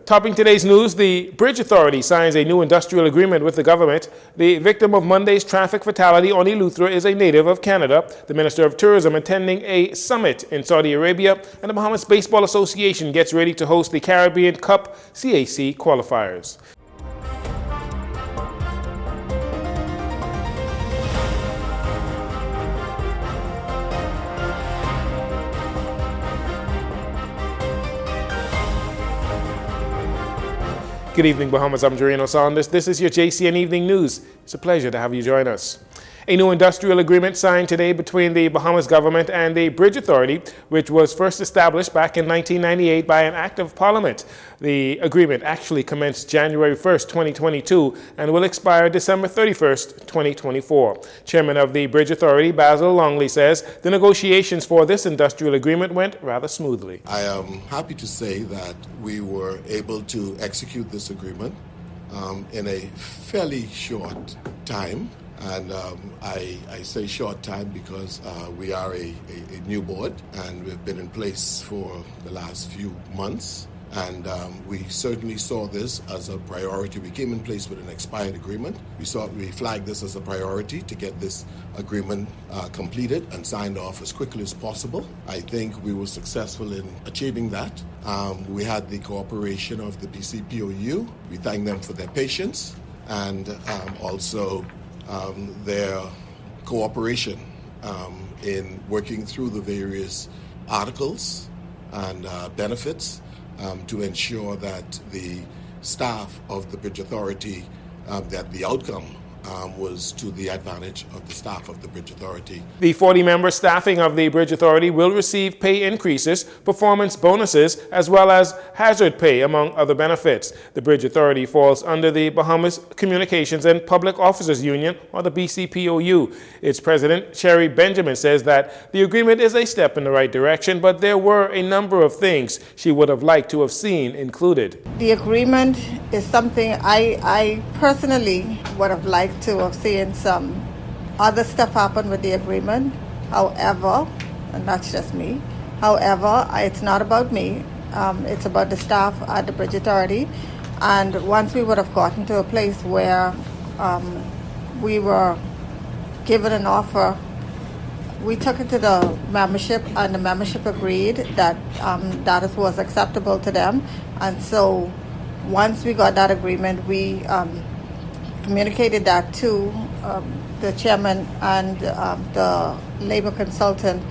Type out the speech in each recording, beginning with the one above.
Topping today's news, the Bridge Authority signs a new industrial agreement with the government. The victim of Monday's traffic fatality on Eleuthera is a native of Canada. The Minister of Tourism attending a summit in Saudi Arabia, and the Bahamas Baseball Association gets ready to host the Caribbean Cup CAC qualifiers. Good evening, Bahamas. I'm Jcn News. This is your JCN Evening News. It's a pleasure to have you join us. A new industrial agreement signed today between the Bahamas government and the Bridge Authority, which was first established back in 1998 by an act of Parliament. The agreement actually commenced January 1st, 2022 and will expire December 31st, 2024. Chairman of the Bridge Authority, Basil Longley, says the negotiations for this industrial agreement went rather smoothly. I am happy to say that we were able to execute this agreement in a fairly short time. And I say short time because we are a new board and we've been in place for the last few months. And we certainly saw this as a priority. We came in place with an expired agreement. We flagged this as a priority to get this agreement completed and signed off as quickly as possible. I think we were successful in achieving that. We had the cooperation of the BCPOU. We thank them for their patience and also their cooperation in working through the various articles and benefits to ensure that the staff of the Bridge Authority, that the outcome was to the advantage of the staff of the Bridge Authority. The 40-member staffing of the Bridge Authority will receive pay increases, performance bonuses, as well as hazard pay, among other benefits. The Bridge Authority falls under the Bahamas Communications and Public Officers Union, or the BCPOU. Its president, Sherry Benjamin, says that the agreement is a step in the right direction, but there were a number of things she would have liked to have seen included. The agreement is something I personally would have liked to have seen some other stuff happen with the agreement. However, and that's just me, however, it's not about me. It's about the staff at the Bridge Authority. And once we would have gotten to a place where we were given an offer, we took it to the membership, and the membership agreed that that was acceptable to them. And so once we got that agreement, we communicated that to the chairman and the labor consultant,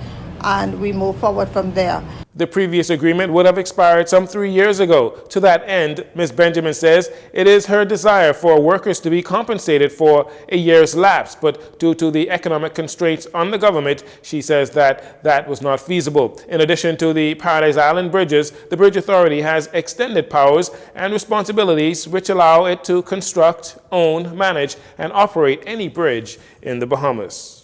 and we moved forward from there. The previous agreement would have expired some 3 years ago. To that end, Ms. Benjamin says it is her desire for workers to be compensated for a year's lapse, but due to the economic constraints on the government, she says that was not feasible. In addition to the Paradise Island bridges, the Bridge Authority has extended powers and responsibilities which allow it to construct, own, manage, and operate any bridge in the Bahamas.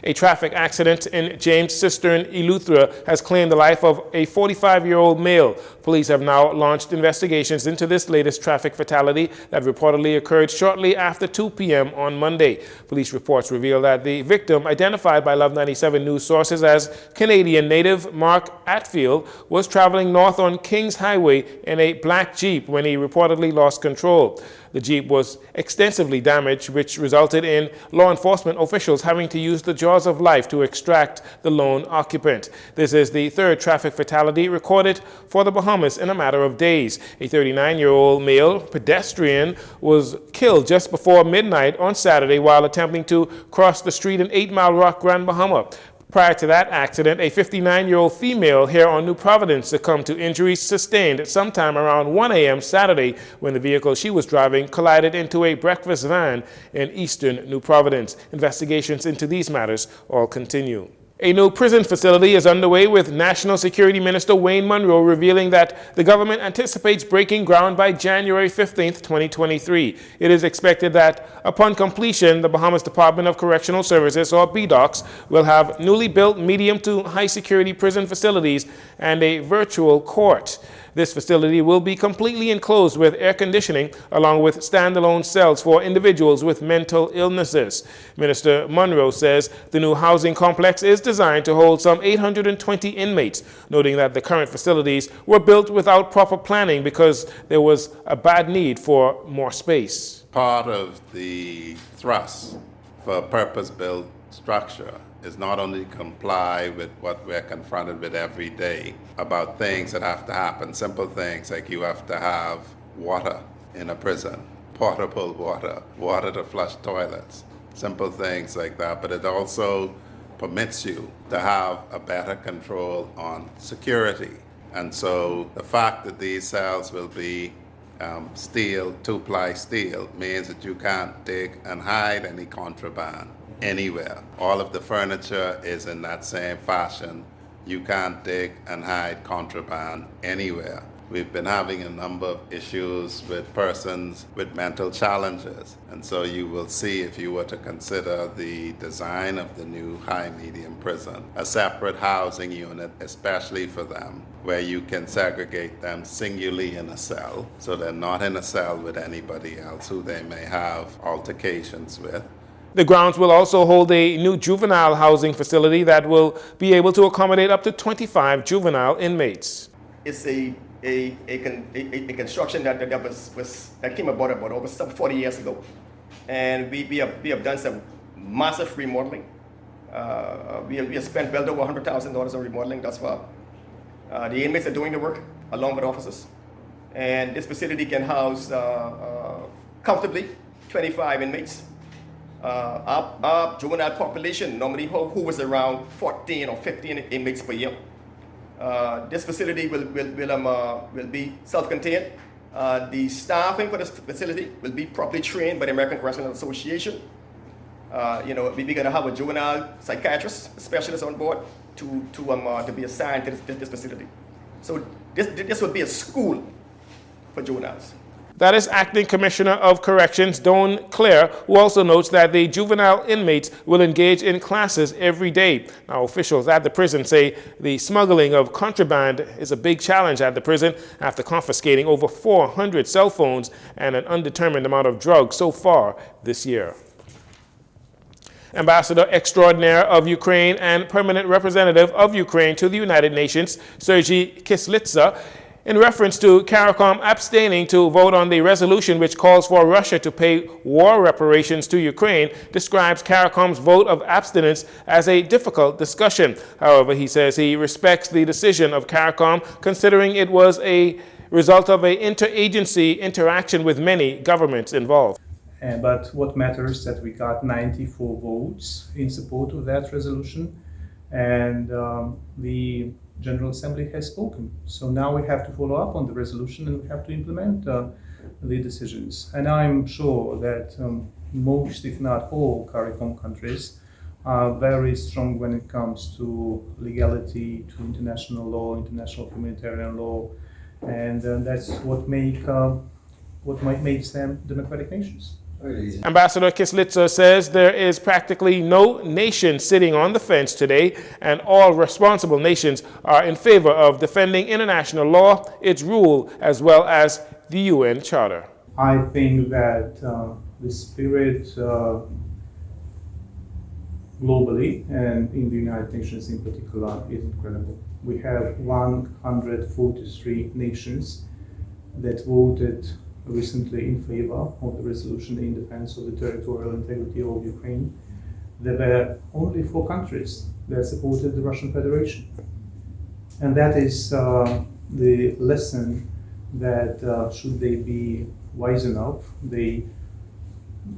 A traffic accident in James Cistern, Eleuthera, has claimed the life of a 45-year-old male. Police have now launched investigations into this latest traffic fatality that reportedly occurred shortly after 2 p.m. on Monday. Police reports reveal that the victim, identified by Love 97 news sources as Canadian native Mark Atfield, was traveling north on Kings Highway in a black Jeep when he reportedly lost control. The Jeep was extensively damaged, which resulted in law enforcement officials having to use the jaws of life to extract the lone occupant. This is the third traffic fatality recorded for the Bahamas in a matter of days. A 39-year-old male pedestrian was killed just before midnight on Saturday while attempting to cross the street in 8 Mile Rock, Grand Bahama. Prior to that accident, a 59-year-old female here on New Providence succumbed to injuries sustained sometime around 1 a.m. Saturday when the vehicle she was driving collided into a breakfast van in eastern New Providence. Investigations into these matters all continue. A new prison facility is underway, with National Security Minister Wayne Munro revealing that the government anticipates breaking ground by January 15th, 2023. It is expected that upon completion, the Bahamas Department of Correctional Services, or BDOCS, will have newly built medium to high security prison facilities and a virtual court. This facility will be completely enclosed with air conditioning along with standalone cells for individuals with mental illnesses. Minister Monroe says the new housing complex is designed to hold some 820 inmates, noting that the current facilities were built without proper planning because there was a bad need for more space. Part of the thrust for a purpose-built structure is not only comply with what we're confronted with every day about things that have to happen, simple things like you have to have water in a prison, portable water, water to flush toilets, simple things like that, but it also permits you to have a better control on security. And so the fact that these cells will be steel, two-ply steel, means that you can't dig and hide any contraband anywhere. All of the furniture is in that same fashion. You can't dig and hide contraband anywhere. We've been having a number of issues with persons with mental challenges. And so you will see, if you were to consider the design of the new high-medium prison, a separate housing unit especially for them, where you can segregate them singularly in a cell, so they're not in a cell with anybody else who they may have altercations with. The grounds will also hold a new juvenile housing facility that will be able to accommodate up to 25 juvenile inmates. It's a construction that came about over some 40 years ago, and we have done some massive remodeling. We have spent well over $100,000 on remodeling thus far. The inmates are doing the work along with officers, and this facility can house comfortably 25 inmates. Our juvenile population normally who was around 14 or 15 inmates per year. This facility will be self-contained. The staffing for this facility will be properly trained by the American Correctional Association. We're going to have a juvenile psychiatrist, specialist on board to be assigned to this facility. So this will be a school for juveniles. That is Acting Commissioner of Corrections Dawn Clare, who also notes that the juvenile inmates will engage in classes every day. Now, officials at the prison say the smuggling of contraband is a big challenge at the prison after confiscating over 400 cell phones and an undetermined amount of drugs so far this year. Ambassador Extraordinaire of Ukraine and Permanent Representative of Ukraine to the United Nations, Jcn News, in reference to CARICOM abstaining to vote on the resolution which calls for Russia to pay war reparations to Ukraine, describes CARICOM's vote of abstinence as a difficult discussion. However, he says he respects the decision of CARICOM, considering it was a result of an interagency interaction with many governments involved. But what matters is that we got 94 votes in support of that resolution, and the General Assembly has spoken. So now we have to follow up on the resolution and we have to implement the decisions. And I'm sure that most, if not all, CARICOM countries are very strong when it comes to legality, to international law, international humanitarian law, and that's what might make them democratic nations. Ambassador Kislitsa says there is practically no nation sitting on the fence today, and all responsible nations are in favor of defending international law, its rule, as well as the UN Charter. I think that the spirit globally and in the United Nations in particular is incredible. We have 143 nations that voted recently in favor of the resolution in defense of the territorial integrity of Ukraine. There were only 4 countries that supported the Russian Federation. And that is the lesson that should they be wise enough, they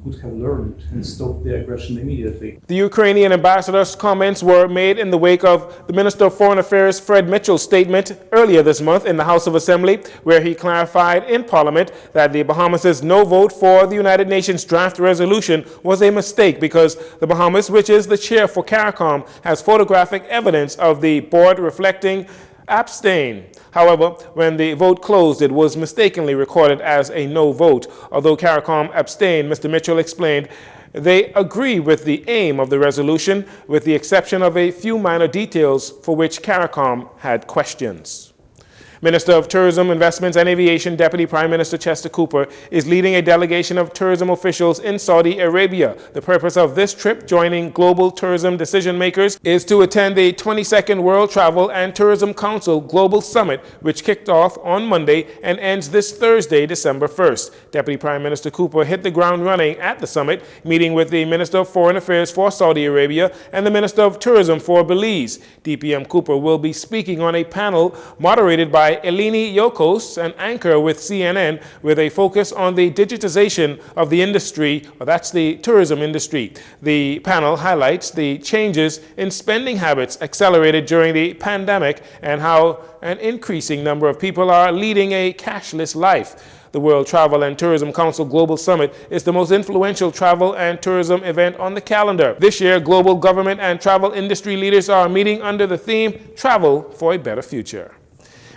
would have learned and stopped the aggression immediately. The Ukrainian ambassador's comments were made in the wake of the Minister of Foreign Affairs Fred Mitchell's statement earlier this month in the House of Assembly, where he clarified in Parliament that the Bahamas' no vote for the United Nations draft resolution was a mistake because the Bahamas, which is the chair for CARICOM, has photographic evidence of the board reflecting abstain. However, when the vote closed, it was mistakenly recorded as a no vote. Although CARICOM abstained, Mr. Mitchell explained they agree with the aim of the resolution, with the exception of a few minor details for which CARICOM had questions. Minister of Tourism, Investments and Aviation, Deputy Prime Minister Chester Cooper, is leading a delegation of tourism officials in Saudi Arabia. The purpose of this trip, joining global tourism decision makers, is to attend the 22nd World Travel and Tourism Council Global Summit, which kicked off on Monday and ends this Thursday, December 1st. Deputy Prime Minister Cooper hit the ground running at the summit, meeting with the Minister of Foreign Affairs for Saudi Arabia and the Minister of Tourism for Belize. DPM Cooper will be speaking on a panel moderated by Eleni Yokos, an anchor with CNN, with a focus on the digitization of the industry, or that's the tourism industry. The panel highlights the changes in spending habits accelerated during the pandemic and how an increasing number of people are leading a cashless life. The World Travel and Tourism Council Global Summit is the most influential travel and tourism event on the calendar. This year, global government and travel industry leaders are meeting under the theme, Travel for a Better Future.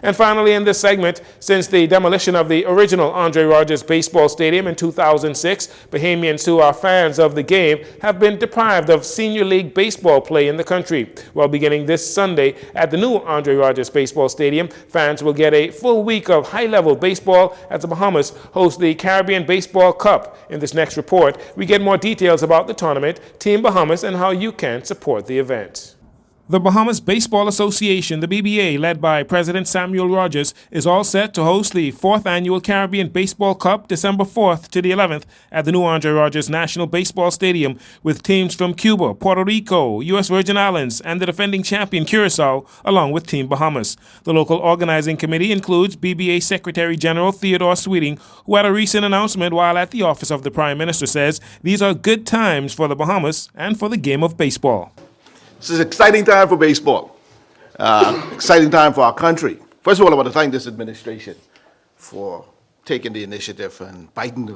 And finally, in this segment, since the demolition of the original Andre Rogers Baseball Stadium in 2006, Bahamians who are fans of the game have been deprived of Senior League baseball play in the country. Well, beginning this Sunday at the new Andre Rogers Baseball Stadium, fans will get a full week of high-level baseball as the Bahamas host the Caribbean Baseball Cup. In this next report, we get more details about the tournament, Team Bahamas, and how you can support the event. The Bahamas Baseball Association, the BBA, led by President Samuel Rogers, is all set to host the 4th Annual Caribbean Baseball Cup December 4th to the 11th at the new Andre Rogers National Baseball Stadium, with teams from Cuba, Puerto Rico, U.S. Virgin Islands, and the defending champion Curacao, along with Team Bahamas. The local organizing committee includes BBA Secretary General Theodore Sweeting, who had a recent announcement while at the office of the Prime Minister says these are good times for the Bahamas and for the game of baseball. This is an exciting time for baseball, exciting time for our country. First of all, I want to thank this administration for taking the initiative and biting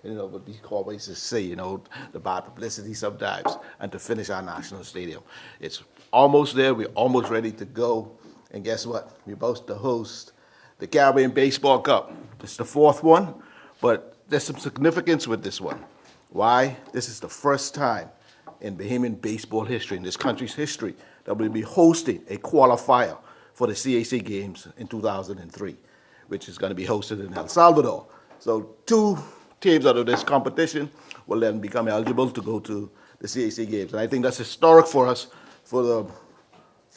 what these cowboys say, the bad publicity sometimes, and to finish our national stadium. It's almost there. We're almost ready to go. And guess what? We're about to host the Caribbean Baseball Cup. It's the 4th one, but there's some significance with this one. Why? This is the first time in Bahamian baseball history, in this country's history, that we'll be hosting a qualifier for the CAC Games in 2003, which is going to be hosted in El Salvador. So 2 teams out of this competition will then become eligible to go to the CAC Games. And I think that's historic for us, for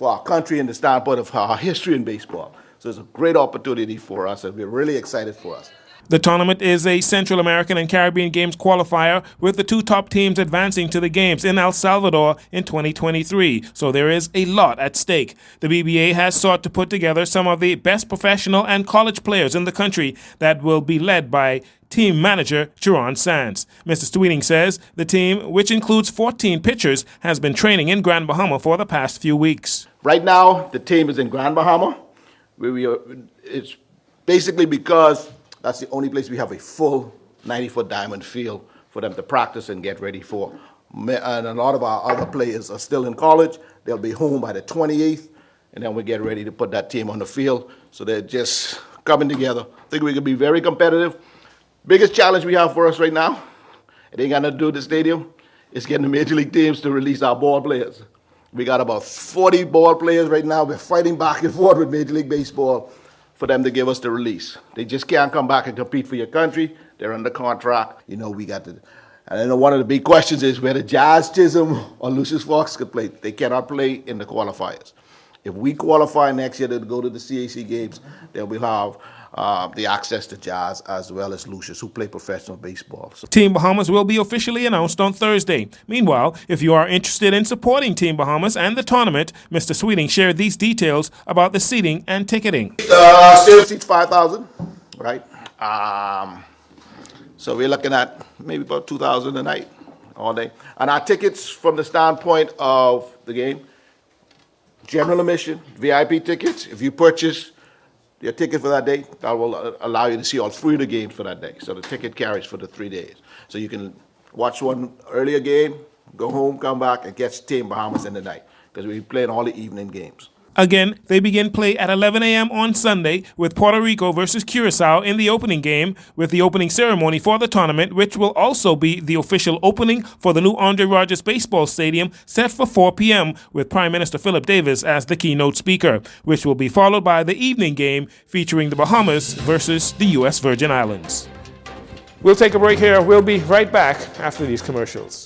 our country, in the standpoint of our history in baseball. So it's a great opportunity for us, and we're really excited for us. The tournament is a Central American and Caribbean Games qualifier, with the 2 top teams advancing to the Games in El Salvador in 2023, so there is a lot at stake. The BBA has sought to put together some of the best professional and college players in the country that will be led by team manager Jerron Sands. Mr. Sweeting says the team, which includes 14 pitchers, has been training in Grand Bahama for the past few weeks. Right now, the team is in Grand Bahama. It's basically because that's the only place we have a full 90-foot diamond field for them to practice and get ready for. And a lot of our other players are still in college. They'll be home by the 28th, and then we get ready to put that team on the field. So they're just coming together. I think we can be very competitive. Biggest challenge we have for us right now, it ain't got nothing to do with the stadium, is getting the major league teams to release our ball players. We got about 40 ball players right now. We're fighting back and forth with Major League Baseball for them to give us the release. They just can't come back and compete for your country. They're under contract. We got to. And I know one of the big questions is whether Jazz Chisholm or Lucius Fox could play. They cannot play in the qualifiers. If we qualify next year to go to the CAC Games, then we'll have the access to Jazz as well as Lucius, who play professional baseball. So Team Bahamas will be officially announced on Thursday. Meanwhile, if you are interested in supporting Team Bahamas and the tournament, Mr. Sweeting shared these details about the seating and ticketing. Still seats 5,000, right? So we're looking at maybe about 2,000 a night, all day. And our tickets from the standpoint of the game, general admission, VIP tickets, if you purchase your ticket for that day, that will allow you to see all 3 of the games for that day. So the ticket carries for the 3 days. So you can watch one earlier game, go home, come back, and catch Team Bahamas in the night, because we're playing all the evening games. Again, they begin play at 11 a.m. on Sunday with Puerto Rico versus Curacao in the opening game, with the opening ceremony for the tournament, which will also be the official opening for the new Andre Rogers Baseball Stadium, set for 4 p.m. with Prime Minister Philip Davis as the keynote speaker, which will be followed by the evening game featuring the Bahamas versus the U.S. Virgin Islands. We'll take a break here. We'll be right back after these commercials.